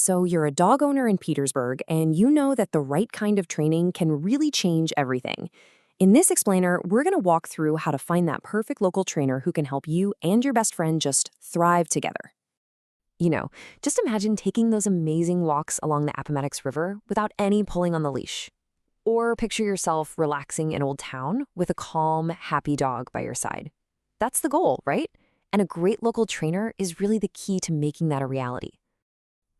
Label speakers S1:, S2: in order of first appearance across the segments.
S1: So you're a dog owner in Petersburg, and you know that the right kind of training can really change everything. In this explainer, we're going to walk through how to find that perfect local trainer who can help you and your best friend just thrive together. You know, just imagine taking those amazing walks along the Appomattox River without any pulling on the leash. Or picture yourself relaxing in Old Town with a calm, happy dog by your side. That's the goal, right? And a great local trainer is really the key to making that a reality.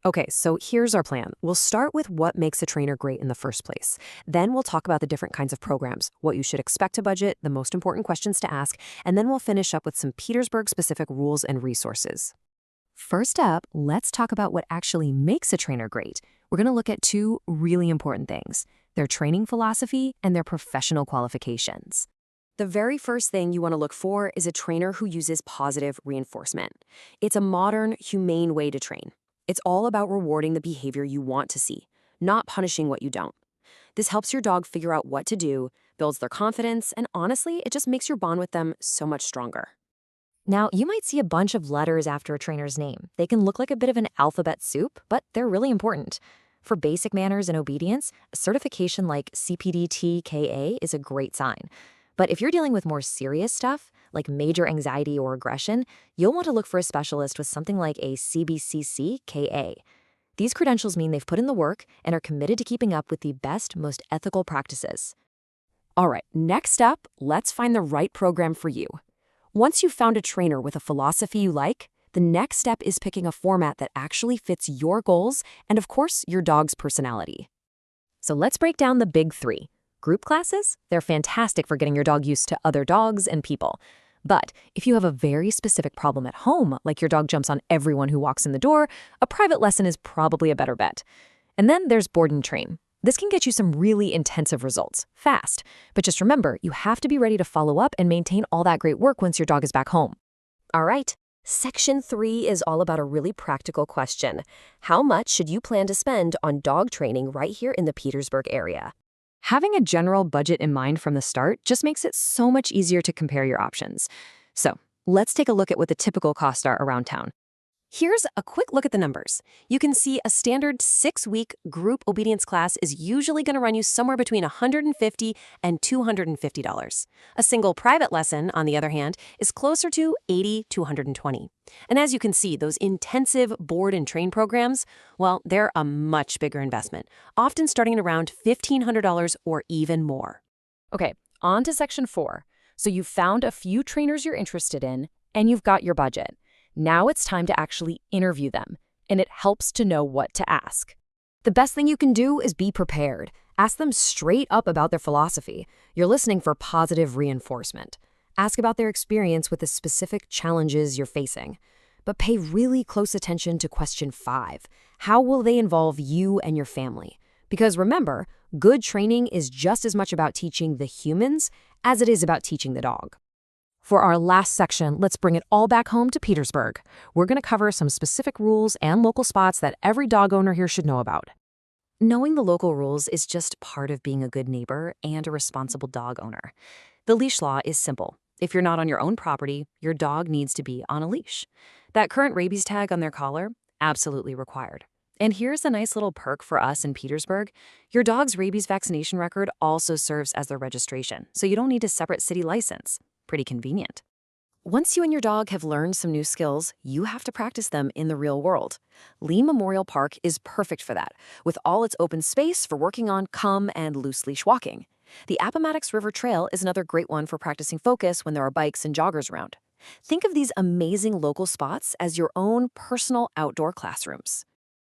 S1: Okay, so here's our plan. We'll start with what makes a trainer great in the first place. Then we'll talk about the different kinds of programs, what you should expect to budget, the most important questions to ask, and then we'll finish up with some Petersburg-specific rules and resources. First up, let's talk about what actually makes a trainer great. We're going to look at two really important things: their training philosophy and their professional qualifications. The very first thing you want to look for is a trainer who uses positive reinforcement. It's a modern, humane way to train. It's all about rewarding the behavior you want to see, not punishing what you don't. This helps your dog figure out what to do, builds their confidence, and honestly, it just makes your bond with them so much stronger. Now, you might see a bunch of letters after a trainer's name. They can look like a bit of an alphabet soup, but they're really important. For basic manners and obedience, a certification like CPD-TKA is a great sign. But if you're dealing with more serious stuff, like major anxiety or aggression, you'll want to look for a specialist with something like a CBCC-KA. These credentials mean they've put in the work and are committed to keeping up with the best, most ethical practices. All right, next up, let's find the right program for you. Once you've found a trainer with a philosophy you like, the next step is picking a format that actually fits your goals and, of course, your dog's personality. So let's break down the big three. Group classes? They're fantastic for getting your dog used to other dogs and people. But if you have a very specific problem at home, like your dog jumps on everyone who walks in the door, a private lesson is probably a better bet. And then there's board and train. This can get you some really intensive results, fast. But just remember, you have to be ready to follow up and maintain all that great work once your dog is back home. All right, Section 3 is all about a really practical question. How much should you plan to spend on dog training right here in the Petersburg area? Having a general budget in mind from the start just makes it so much easier to compare your options. So let's take a look at what the typical costs are around town. Here's a quick look at the numbers. You can see a standard 6-week group obedience class is usually going to run you somewhere between $150 and $250. A single private lesson, on the other hand, is closer to $80 to $120. And as you can see, those intensive board and train programs, well, they're a much bigger investment, often starting at around $1,500 or even more. Okay, on to Section 4. So you've found a few trainers you're interested in, and you've got your budget. Now it's time to actually interview them, and it helps to know what to ask. The best thing you can do is be prepared. Ask them straight up about their philosophy. You're listening for positive reinforcement. Ask about their experience with the specific challenges you're facing. But pay really close attention to question 5. How will they involve you and your family? Because remember, good training is just as much about teaching the humans as it is about teaching the dog. For our last section, let's bring it all back home to Petersburg. We're going to cover some specific rules and local spots that every dog owner here should know about. Knowing the local rules is just part of being a good neighbor and a responsible dog owner. The leash law is simple. If you're not on your own property, your dog needs to be on a leash. That current rabies tag on their collar, absolutely required. And here's a nice little perk for us in Petersburg. Your dog's rabies vaccination record also serves as their registration, so you don't need a separate city license. Pretty convenient. Once you and your dog have learned some new skills, you have to practice them in the real world. Lee Memorial Park is perfect for that, with all its open space for working on come and loose leash walking. The Appomattox River Trail is another great one for practicing focus when there are bikes and joggers around. Think of these amazing local spots as your own personal outdoor classrooms.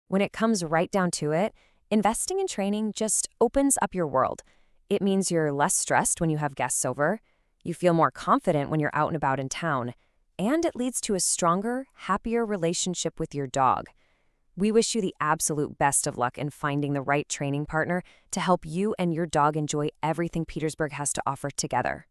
S1: When it comes right down to it, investing in training just opens up your world. It means you're less stressed when you have guests over. You feel more confident when you're out and about in town, and it leads to a stronger, happier relationship with your dog. We wish you the absolute best of luck in finding the right training partner to help you and your dog enjoy everything Petersburg has to offer together.